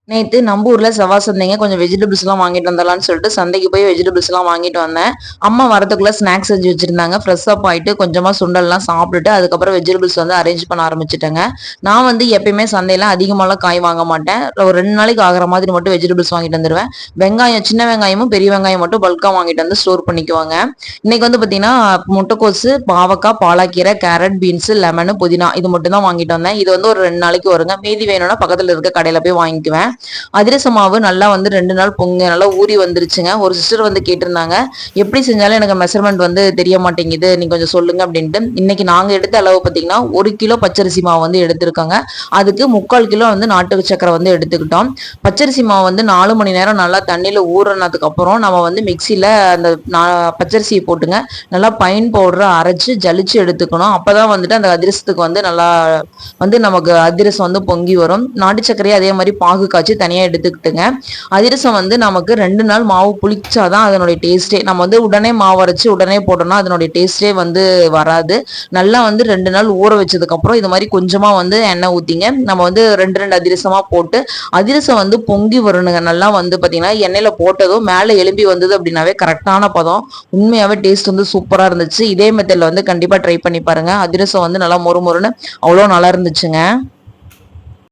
நேத்து நம்ம ஊர்ல செவ்வாய் சந்தைங்க. கொஞ்சம் வெஜிடபிள்ஸ்லாம் வாங்கிட்டு வந்துரலான்னு சொல்லிட்டு சந்தைக்கு போய் வெஜிடபிள்ஸ்லாம் வாங்கிட்டு வந்தேன். அம்மா வரதுக்குள்ள ஸ்நாக்ஸ் செஞ்சு வச்சிருந்தாங்க. ஃப்ரெஷ் அப் ஆயிட்டு கொஞ்சமா சுண்டல்லாம் சாப்பிட்டுட்டு, அதுக்கப்புறம் வெஜிடபிள்ஸ் வந்து அரேஞ்ச் பண்ண ஆரம்பிச்சுட்டேங்க. நான் வந்து எப்பயுமே சந்தையில அதிகமாலாம் காய் வாங்க மாட்டேன். ஒரு 2 நாளைக்கு ஆகுற மாதிரி மட்டும் வெஜிடபிள்ஸ் வாங்கிட்டு வந்துருவேன். வெங்காயம், சின்ன வெங்காயமும், பெரிய வெங்காயம் மட்டும் பல்கா வாங்கிட்டு வந்து ஸ்டோர் பண்ணிக்குவாங்க. இன்னைக்கு வந்து பார்த்தீங்கன்னா, முட்டைக்கோசு, பாவக்காய், பாலாக்கீரை, கேரட், பீன்ஸ், லெமனு, புதினா இது மட்டும் தான் வாங்கிட்டு வந்தேன். இது வந்து ஒரு 2 நாளைக்கு வருங்க. மீதி வேணும்னா பக்கத்துல இருக்க கடையில போய் வாங்கிக்குவேன். அதிரச மாவு நல்லா வந்து 2 நாள் நல்லா ஊறி வந்துருச்சுங்க. ஒரு சிஸ்டர் வந்து கேட்டிருந்தாங்க, எப்படி செஞ்சாலும் எனக்கு மெஷர்மெண்ட் வந்து தெரிய மாட்டேங்குது, நீங்க கொஞ்சம் சொல்லுங்க அப்படின்ட்டு. இன்னைக்கு நாங்க எடுத்த அளவு பார்த்தீங்கன்னா 1 கிலோ பச்சரிசி மாவு வந்து எடுத்திருக்கோங்க. அதுக்கு 3/4 கிலோ வந்து நாட்டு சக்கரை வந்து எடுத்துக்கிட்டோம். பச்சரிசி மாவு வந்து 4 மணி நேரம் நல்லா தண்ணியில ஊறினதுக்கு அப்புறம் நம்ம வந்து மிக்சியில அந்த பச்சரிசியை போட்டுங்க நல்லா பைன் பவுடரை அரைச்சு ஜலிச்சு எடுத்துக்கணும். அப்பதான் வந்துட்டு அந்த அதிரசத்துக்கு வந்து நல்லா வந்து நமக்கு அதிரசம் வந்து பொங்கி வரும். நாட்டு சர்க்கரையை அதே மாதிரி பாகு காய்ச்சி தனியா எடுத்துக்கிட்டுங்க. அதிரசம் வந்து நமக்கு 2 நாள் மாவு புளிச்சாதான் அதனுடைய டேஸ்டே. நம்ம வந்து உடனே மாவு அரைச்சு உடனே போட்டோம்னா அதனுடைய டேஸ்டே வந்து வராது. நல்லா வந்து 2 நாள் ஊற வச்சதுக்கு அப்புறம் இது மாதிரி கொஞ்சமா வந்து எண்ணெய் ஊத்திங்க. நம்ம வந்து 2 அதிரசமா போட்டு அதிரசம் வந்து பொங்கி வரணுங்க. நல்லா வந்து பாத்தீங்கன்னா எண்ணெயில போட்டதும் மேல எலும்பி வந்தது அப்படின்னாவே கரெக்டான பதம். உண்மையாவே டேஸ்ட் வந்து சூப்பரா இருந்துச்சு. இதே மெத்தட்ல வந்து கண்டிப்பா ட்ரை பண்ணி பாருங்க. அதிரசம் வந்து நல்லா மொறு மொறுன்னு அவ்வளோ நல்லா இருந்துச்சுங்க.